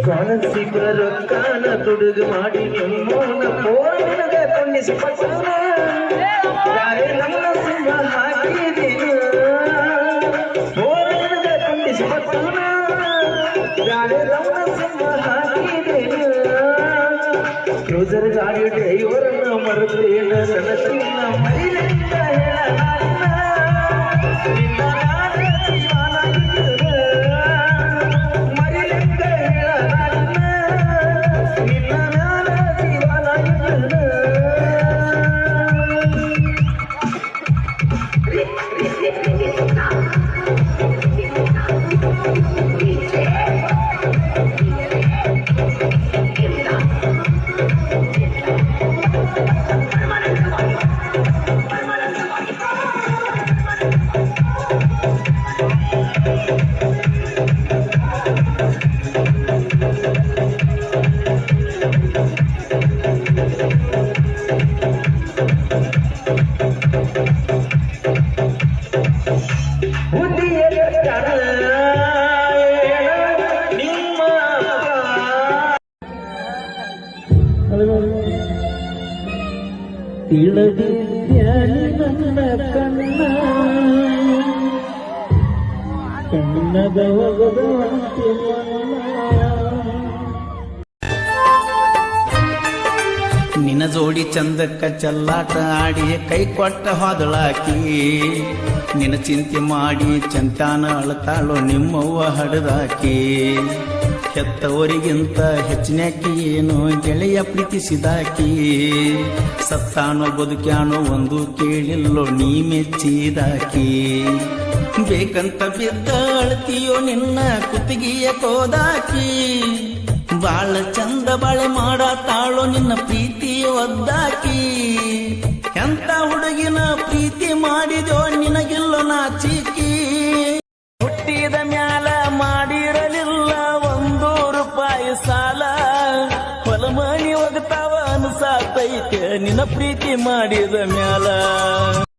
ಕಾಣಸಿಗರ ಕಾನ ತುಡುಗು ಮಾಡಿ ನಿಮ್ಮೋನ ಪೋರಗ ಕೊಂಡಿಸಿಪಟ್ಟನ ಯಾರೇ ನಮ್ಮ ಸಿಂಹ ಹಾಕಿದೀನು ಪೋರಗ ಕೊಂಡಿಸಿಪಟ್ಟನ ಯಾರೇ ನಮ್ಮ ಸಿಂಹ ಹಾಕಿದೀನು ಕ್ರೂಸರ್ ಗಾಡಿ ಡ್ರೈವರನ್ನ ಮರೆತೇನ ಕನಸಿನ ಮೈಲಿಂದ ನನ್ನ ಕಣ್ಣದ ನಿನ್ನ ಜೋಡಿ ಚಂದಕ್ಕ ಚಲ್ಲಾಟ ಆಡಿ ಕೈ ಕೊಟ್ಟ ಹೋದಳಾಕಿ ನಿನ್ನ ಚಿಂತೆ ಮಾಡಿ ಚಂತಾನ ಅಳತಾಳೋ ನಿಮ್ಮವ್ವ ಹಡದಾಕಿ ಹೆತ್ತವರಿಗಿಂತ ಹೆಚ್ಚಿನಾಕಿ ಏನು ಗೆಳೆಯ ಪ್ರೀತಿಸಿದಾಕಿ ಸತ್ತಾನೋ ಬದುಕ್ಯಾನೋ ಒಂದು ಕೇಳಿಲ್ಲೋ ನೀ ಮೆಚ್ಚಿದಾಕಿ ಬೇಕಂತ ಬಿದ್ದ ಅಳ್ತೀಯೋ ನಿನ್ನ ಕುತ್ತಿಗೆಯ ಕೋದಾಕಿ ಬಾಳ ಚಂದ ಬಾಳೆ ಮಾಡತಾಳೋ ನಿನ್ನ ಪ್ರೀತಿ ಒದ್ದಾಕಿ ಎಂತ ಹುಡುಗಿನ ಪ್ರೀತಿ ಮಾಡಿದೋ ನಿನಗಿಲ್ಲೋ ನಾಚಿಕಿ ಹುಟ್ಟಿದ ಮ್ಯಾಲ ಮಾಡಿರಲಿಲ್ಲ ₹1 ಸಾಲ ಹೊಲಮನಿ ಹೋಗ್ತಾವ ಅನ್ಸಾತೈತೆ ನಿನ್ನ ಪ್ರೀತಿ ಮಾಡಿದ ಮ್ಯಾಲ